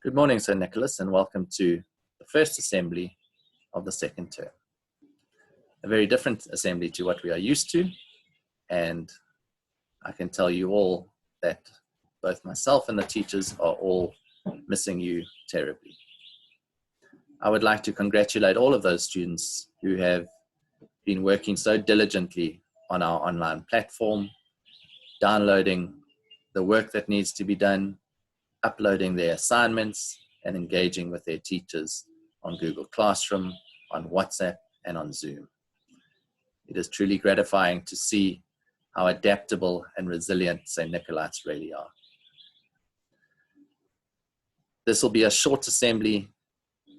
Good morning, St. Nicholas, and welcome to the first assembly of the second term. A very different assembly to what we are used to, and I can tell you all that both myself and the teachers are all missing you terribly. I would like to congratulate all of those students who have been working so diligently on our online platform, downloading the work that needs to be done, uploading their assignments, and engaging with their teachers on Google Classroom, on WhatsApp, and on Zoom. It is truly gratifying to see how adaptable and resilient St. Nicolaites really are. This will be a short assembly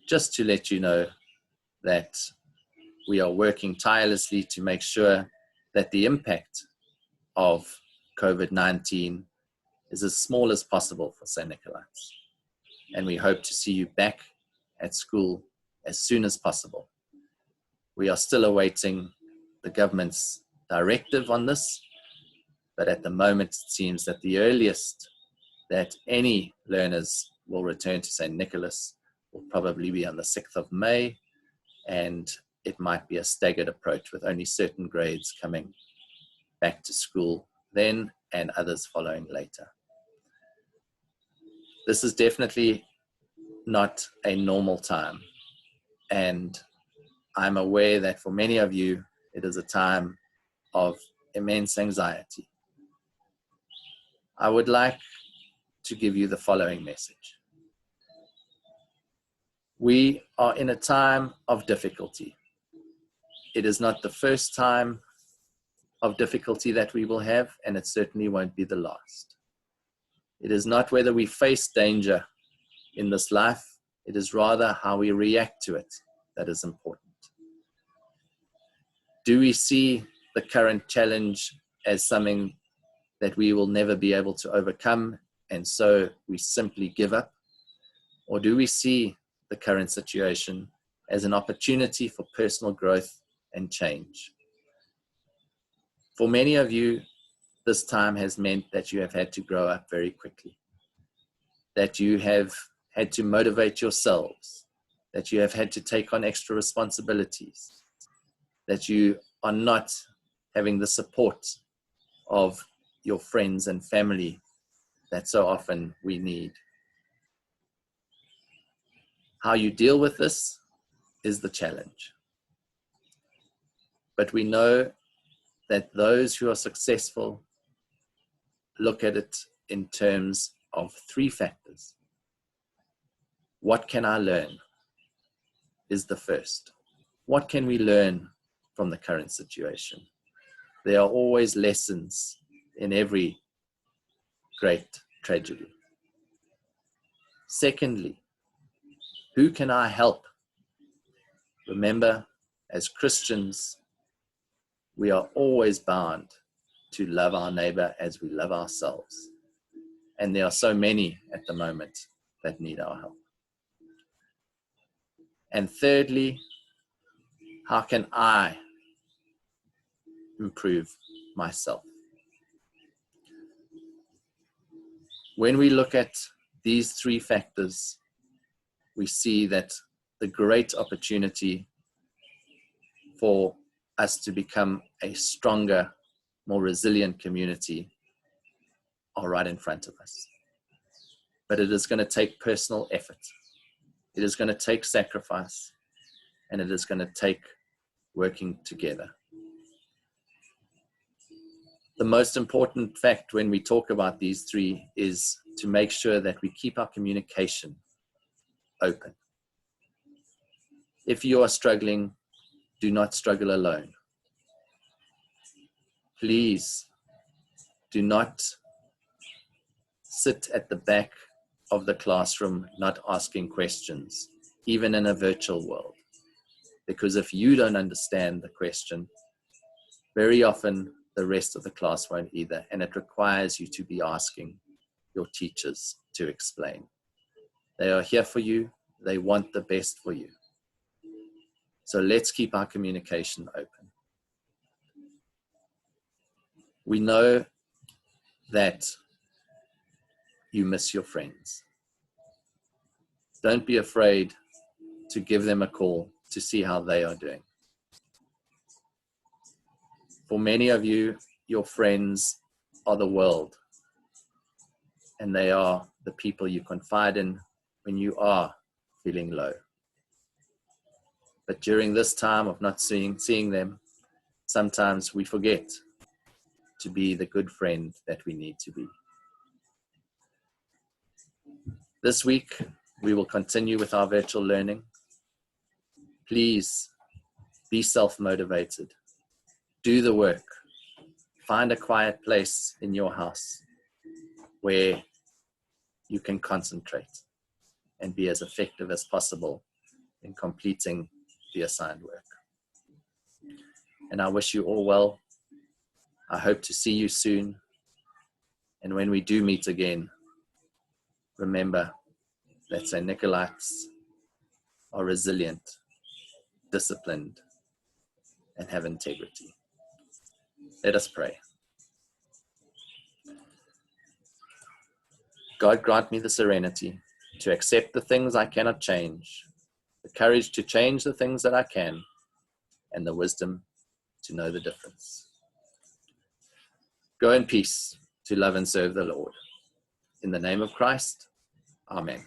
just to let you know that we are working tirelessly to make sure that the impact of COVID-19 is as small as possible for St. Nicolaites. And we hope to see you back at school as soon as possible. We are still awaiting the government's directive on this, but at the moment it seems that the earliest that any learners will return to St. Nicholas will probably be on the 6th of May, and it might be a staggered approach with only certain grades coming back to school then and others following later. This is definitely not a normal time, and I'm aware that for many of you, it is a time of immense anxiety. I would like to give you the following message. We are in a time of difficulty. It is not the first time of difficulty that we will have, and it certainly won't be the last. It is not whether we face danger in this life, it is rather how we react to it that is important. Do we see the current challenge as something that we will never be able to overcome, and so we simply give up? Or do we see the current situation as an opportunity for personal growth and change? For many of you, this time has meant that you have had to grow up very quickly, that you have had to motivate yourselves, that you have had to take on extra responsibilities, that you are not having the support of your friends and family that so often we need. How you deal with this is the challenge. But we know that those who are successful look at it in terms of three factors. What can I learn is the first. What can we learn from the current situation? There are always lessons in every great tragedy. Secondly, who can I help? Remember, as Christians, we are always bound to love our neighbor as we love ourselves. And there are so many at the moment that need our help. And thirdly, how can I improve myself? When we look at these three factors, we see that the great opportunity for us to become a stronger, more resilient community are right in front of us. But it is going to take personal effort. It is going to take sacrifice, and it is going to take working together. The most important fact when we talk about these three is to make sure that we keep our communication open. If you are struggling, do not struggle alone. Please do not sit at the back of the classroom not asking questions, even in a virtual world. Because if you don't understand the question, very often the rest of the class won't either, and it requires you to be asking your teachers to explain. They are here for you. They want the best for you. So let's keep our communication open. We know that you miss your friends. Don't be afraid to give them a call to see how they are doing. For many of you, your friends are the world, and they are the people you confide in when you are feeling low. But during this time of not seeing them, sometimes we forget to be the good friend that we need to be. This week, we will continue with our virtual learning. Please be self-motivated. Do the work. Find a quiet place in your house where you can concentrate and be as effective as possible in completing the assigned work. And I wish you all well. I hope to see you soon. And when we do meet again, remember that St. Nicolaites are resilient, disciplined, and have integrity. Let us pray. God, grant me the serenity to accept the things I cannot change, the courage to change the things that I can, and the wisdom to know the difference. Go in peace to love and serve the Lord. In the name of Christ, Amen.